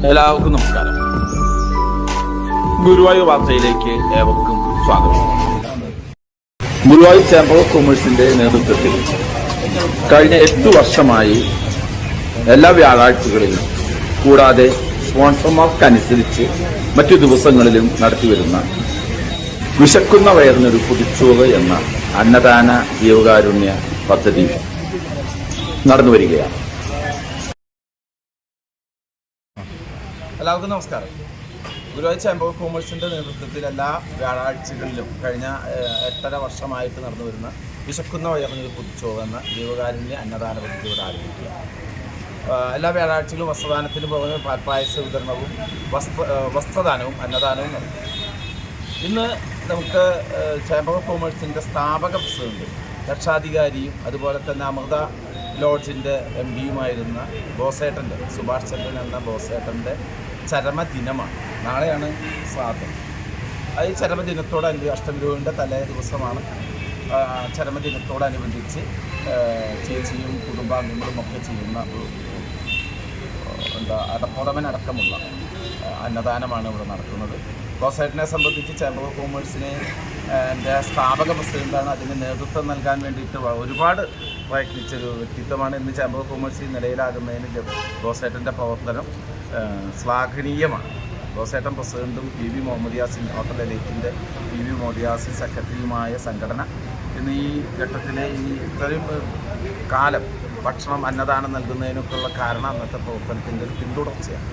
എല്ലാവർക്കും നമസ്കാരം. ഗുരുവായൂർ വാർത്തയിലേക്ക് ഏവർക്കും സ്വാഗതം. ഗുരുവായൂർ ചേംബർ ഓഫ് കൊമേഴ്സിന്റെ നേതൃത്വത്തിൽ കഴിഞ്ഞ 8 വർഷമായി എല്ലാ വ്യാഴാഴ്ചകളിലും കൂടാതെ സ്പോൺസർമാർക്കനുസരിച്ച് മറ്റു ദിവസങ്ങളിലും നടത്തിവരുന്ന വിശക്കുന്ന വയറിനൊരു പൊതിച്ചോറ് എന്ന അന്നദാന ജീവകാരുണ്യ പദ്ധതി നടന്നുവരികയാണ്. എല്ലാവർക്കും നമസ്കാരം. ഗുരുവായൂർ ചേംബർ ഓഫ് കൊമേഴ്സിൻ്റെ നേതൃത്വത്തിൽ എല്ലാ വ്യാഴാഴ്ചകളിലും കഴിഞ്ഞ 8.5 വർഷമായിട്ട് നടന്നു വരുന്ന വിശക്കുന്ന വയറിനൊരു പൊതിച്ചോറ് എന്ന ജീവകാരുണ്യ അന്നദാന പദ്ധതിയോട് ആരംഭിക്കുക. എല്ലാ വ്യാഴാഴ്ചകളും വസ്ത്രദാനത്തിന് പുറമെ പാൽപ്പായസ വിതരണവും വസ്ത്രദാനവും അന്നദാനവും നടക്കും. ഇന്ന് നമുക്ക് ചേംബർ ഓഫ് കൊമേഴ്സിൻ്റെ സ്ഥാപക പ്രസിഡന്റ് രക്ഷാധികാരിയും അതുപോലെ തന്നെ അമൃത ലോഡ്ജിൻ്റെ MD-യുമായിരുന്ന ബോസേട്ടൻ്റെ സുഭാഷ് ചന്ദ്രൻ എന്ന ബോസേട്ടൻ്റെ ചരമദിനമാണ്. നാളെയാണ് ശ്രാദ്ധം. ഈ ചരമദിനത്തോടനുബന്ധിച്ച് അഷ്ടമിരോഹിൻ്റെ തലേ ദിവസമാണ്. ചരമദിനത്തോടനുബന്ധിച്ച് ചേച്ചിയും കുടുംബാംഗങ്ങളും ഒക്കെ ചെയ്യുന്ന അടപ്പുറമനടക്കമുള്ള അന്നദാനമാണ് ഇവിടെ നടക്കുന്നത്. ബോസേട്ടനെ സംബന്ധിച്ച് ചേംബർ ഓഫ് കൊമേഴ്സിനെ എൻ്റെ സ്ഥാപക പ്രസിഡൻ്റാണ്. അതിന് നേതൃത്വം നൽകാൻ വേണ്ടിയിട്ട് ഒരുപാട് പ്രയത്നിച്ചൊരു വ്യക്തിത്വമാണ്. ഇന്ന് ചേംബർ ഓഫ് കൊമേഴ്സ് നിലയിലാകുന്നതിന് ബോസേട്ടൻ്റെ പ്രവർത്തനം ശ്ലാഘനീയമാണ്. ബോസേട്ടൻ പ്രസിഡൻറ്റും PV മുഹമ്മദ് യാസിൻ ഹോട്ടൽ എലൈറ്റിൻ്റെ PV മുഹമ്മദ് യാസിൻ സെക്രട്ടറിയുമായ സംഘടന ഇന്ന് ഈ ഘട്ടത്തിന് ഇത്രയും കാലം ഭക്ഷണം അന്നദാനം നൽകുന്നതിനൊക്കെയുള്ള കാരണം അന്നത്തെ പ്രവർത്തനത്തിൻ്റെ ഒരു പിന്തുടർച്ചയാണ്.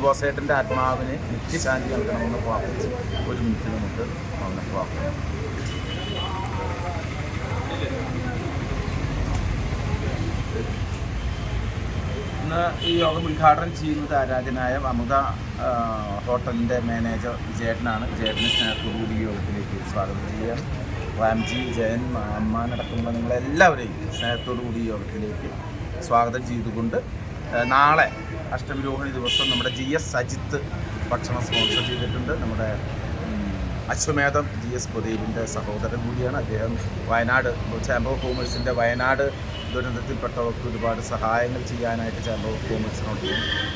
ബോസേട്ടൻ്റെ ആത്മാവിന് നിത്യശാന്തി നൽകണമെന്ന് പ്രാർത്ഥിച്ച് 1 മിനിറ്റ് നമുക്ക് അവനെ പ്രാർത്ഥിക്കാം. ഇന്ന് ഈ യോഗം ഉദ്ഘാടനം ചെയ്യുന്നത് ആരാധനായ അമൃത ഹോട്ടലിൻ്റെ മാനേജർ വിജയേട്ടനാണ്. വിജയേട്ടനെ സ്നേഹത്തോടുകൂടി യോഗത്തിലേക്ക് സ്വാഗതം ചെയ്യുകയാണ്. റാംജി, ജയൻ, അമ്മാനടക്കമുള്ള നിങ്ങളെല്ലാവരെയും സ്നേഹത്തോടുകൂടി യോഗത്തിലേക്ക് സ്വാഗതം ചെയ്തുകൊണ്ട് നാളെ അഷ്ടമിരോഹിണി ദിവസം നമ്മുടെ GS സജിത്ത് ഭക്ഷണം സ്പോൺസർ ചെയ്തിട്ടുണ്ട്. നമ്മുടെ അശ്വമേധം GS പ്രദീപിൻ്റെ സഹോദരൻ കൂടിയാണ്. അദ്ദേഹം വയനാട് ചേംബർ ഓഫ് കൊമേഴ്സിൻ്റെ വയനാട് ദുരന്തത്തിൽപ്പെട്ടവർക്ക് ഒരുപാട് സഹായങ്ങൾ ചെയ്യാനായിട്ട് ചേംബർ ഓഫ് കൊമേഴ്സിനോട്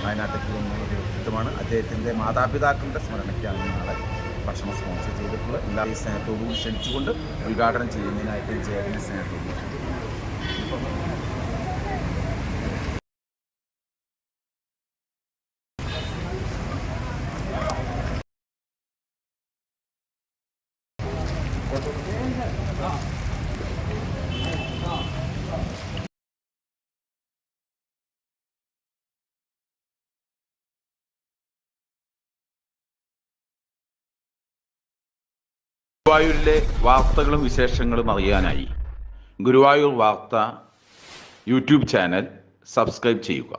വയനാട്ടിലേക്ക് വന്ന ഒരു വ്യക്തിത്വമാണ്. അദ്ദേഹത്തിൻ്റെ മാതാപിതാക്കളുടെ സ്മരണയ്ക്കാണ് നാളെ ഭക്ഷണം സ്പോൺസർ ചെയ്തിട്ടുള്ളത്. എല്ലാവരെയും സ്നേഹത്തോടുകൂടി ക്ഷണിച്ചുകൊണ്ട് ഉദ്ഘാടനം ചെയ്യുന്നതിനായിട്ട് വിജയത്തിൻ്റെ സ്നേഹത്തോടുകൂടി ഗുരുവായൂരിലെ വാർത്തകളും വിശേഷങ്ങളും അറിയാനായി ഗുരുവായൂർ വാർത്ത യൂട്യൂബ് ചാനൽ സബ്സ്ക്രൈബ് ചെയ്യുക.